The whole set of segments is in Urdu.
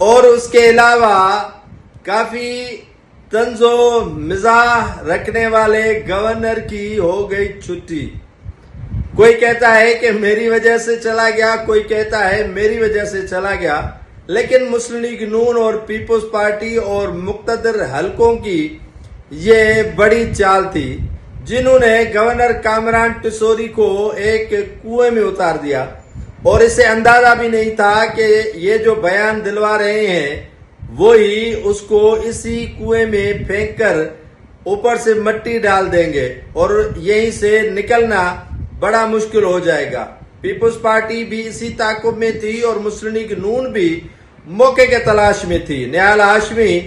اور اس کے علاوہ کافی طنز و مزاح رکھنے والے گورنر کی ہو گئی چھٹی۔ کوئی کہتا ہے کہ میری وجہ سے چلا گیا، کوئی کہتا ہے میری وجہ سے چلا گیا، لیکن مسلم لیگ نون اور پیپلز پارٹی اور مقتدر حلقوں کی یہ بڑی چال تھی جنہوں نے گورنر کامران ٹیسوری کو ایک کنویں میں اتار دیا، اور اسے اندازہ بھی نہیں تھا کہ یہ جو بیان دلوا رہے ہیں وہی اس کو اسی کنویں میں پھینک کر اوپر سے مٹی ڈال دیں گے اور یہیں سے نکلنا بڑا مشکل ہو جائے گا۔ پیپلز پارٹی بھی اسی تعاقب میں تھی اور مسلم لیگ نون بھی موقع کے تلاش میں تھی۔ نہال ہاشمی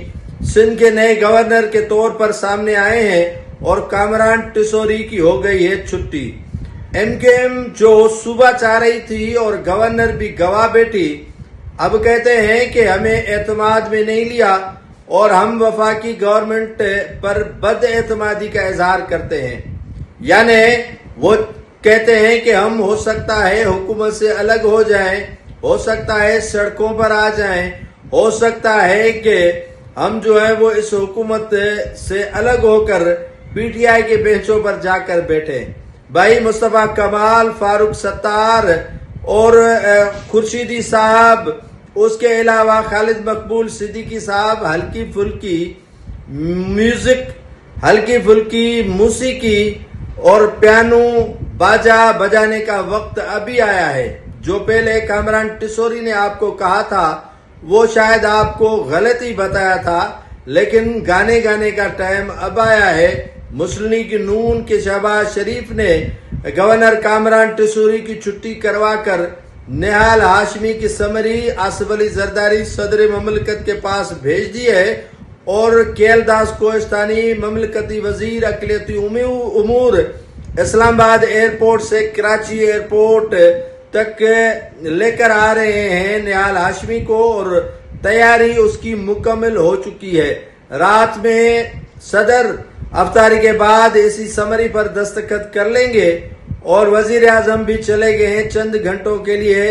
سندھ کے نئے گورنر کے طور پر سامنے آئے ہیں اور کامران ٹیسوری کی ہو گئی ہے چھٹی۔ ایم کیو ایم جو صوبہ چاہ رہی تھی اور گورنر بھی گواہ بیٹھی، اب کہتے ہیں کہ ہمیں اعتماد میں نہیں لیا اور ہم وفاقی گورنمنٹ پر بد اعتمادی کا اظہار کرتے ہیں۔ یعنی وہ کہتے ہیں کہ ہم ہو سکتا ہے حکومت سے الگ ہو جائیں، ہو سکتا ہے سڑکوں پر آ جائیں، ہو سکتا ہے کہ ہم جو ہے وہ اس حکومت سے الگ ہو کر پی ٹی آئی کے بینچوں پر جا کر بیٹھے۔ بھائی مصطفیٰ کمال، فاروق ستار اور خورشیدی صاحب، اس کے علاوہ خالد مقبول صدیقی صاحب، ہلکی پھلکی موسیقی اور پیانو باجا بجانے کا وقت ابھی آیا ہے۔ جو پہلے کامران ٹیسوری نے آپ کو کہا تھا وہ شاید آپ کو غلط ہی بتایا تھا، لیکن گانے کا ٹائم اب آیا ہے۔ مسلم لیگ نون کے شہباز شریف نے گورنر کامران ٹیسوری کی چھٹی کروا کر نہال ہاشمی کی سمری آصف علی زرداری صدر مملکت کے پاس بھیج دی ہے، اور کیل داس کوہستانی مملکتی وزیر اقلیتی امور اسلام آباد ایئرپورٹ سے کراچی ایئرپورٹ تک لے کر آ رہے ہیں نہال ہاشمی کو، اور تیاری اس کی مکمل ہو چکی ہے۔ رات میں صدر افطاری کے بعد اسی سمری پر دستخط کر لیں گے، اور وزیر اعظم بھی چلے گئے ہیں چند گھنٹوں کے لیے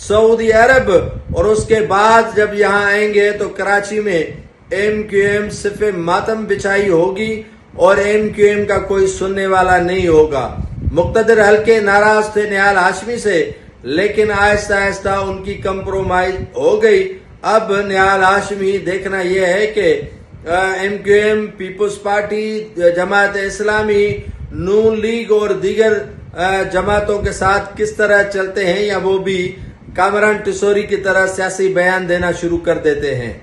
سعودی عرب، اور اس کے بعد جب یہاں آئیں گے تو کراچی میں ایم کیو ایم صف ماتم بچھائی ہوگی اور ایم کیو ایم کا کوئی سننے والا نہیں ہوگا۔ مقتدر حلقے ناراض تھے نہال ہاشمی سے، لیکن آہستہ آہستہ ان کی کمپرومائز ہو گئی۔ اب نہال ہاشمی دیکھنا یہ ہے کہ M Q M, People's Party, Jamaat Islami, نون لیگ اور دیگر جماعتوں کے ساتھ کس طرح چلتے ہیں، یا وہ بھی کامران ٹیسوری کی طرح سیاسی بیان دینا شروع کر دیتے ہیں۔